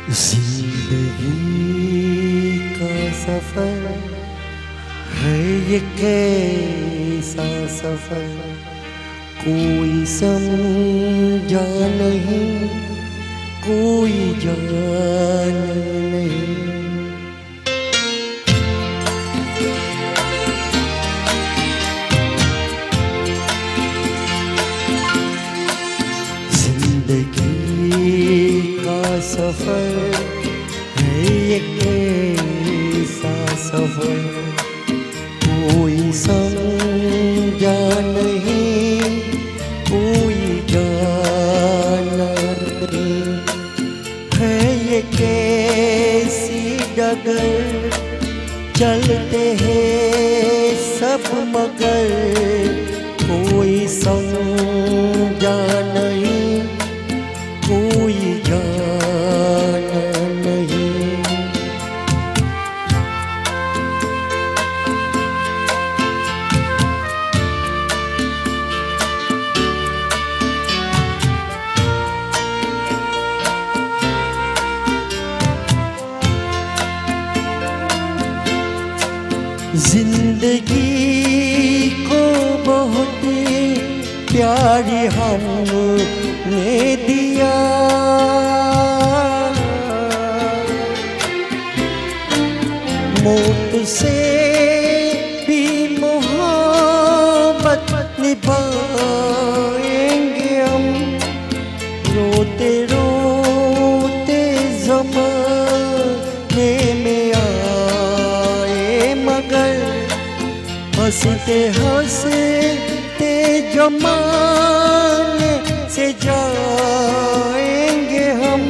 जिंदगी का सफर है ये कैसा सफर, कोई समझा नहीं, कोई जान नहीं। जिंदगी का सफर है ये कैसा सफर, कोई समझा नहीं, कोई जाना नहीं। है ये कैसी डगर, चलते हैं सब मगर, कोई समझा नहीं, कोई जाना नहीं। जिंदगी को बहुत प्यार हमने दिया, मौत से भी मोहब्बत निभाएंगे हम। रोते रोते ज़माने में आए मगर, हंसते हंसते जमाने से जाएंगे हम।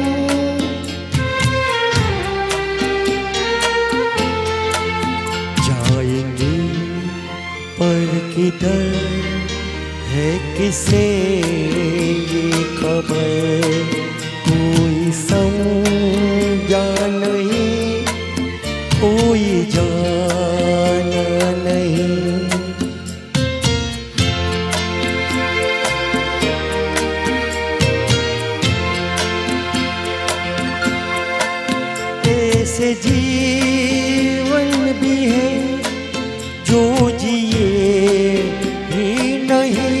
जाएंगे पर किधर है किसे ये खबर, कोई समझा नहीं, कोई जाना नहीं। ऐसे जीवन भी है जो जिए ही नहीं,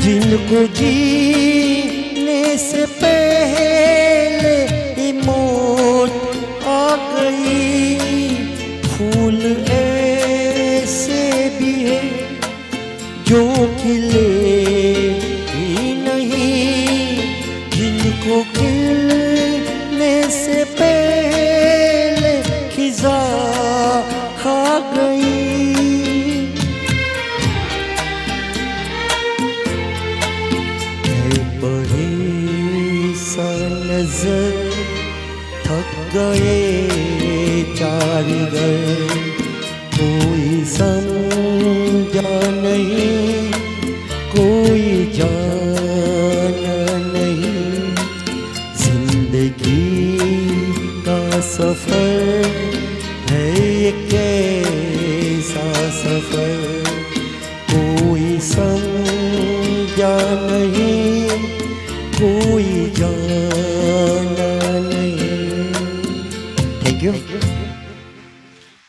जिनको जीने से पहले ही मौत आ गई। फूल ऐसे भी है जो खिले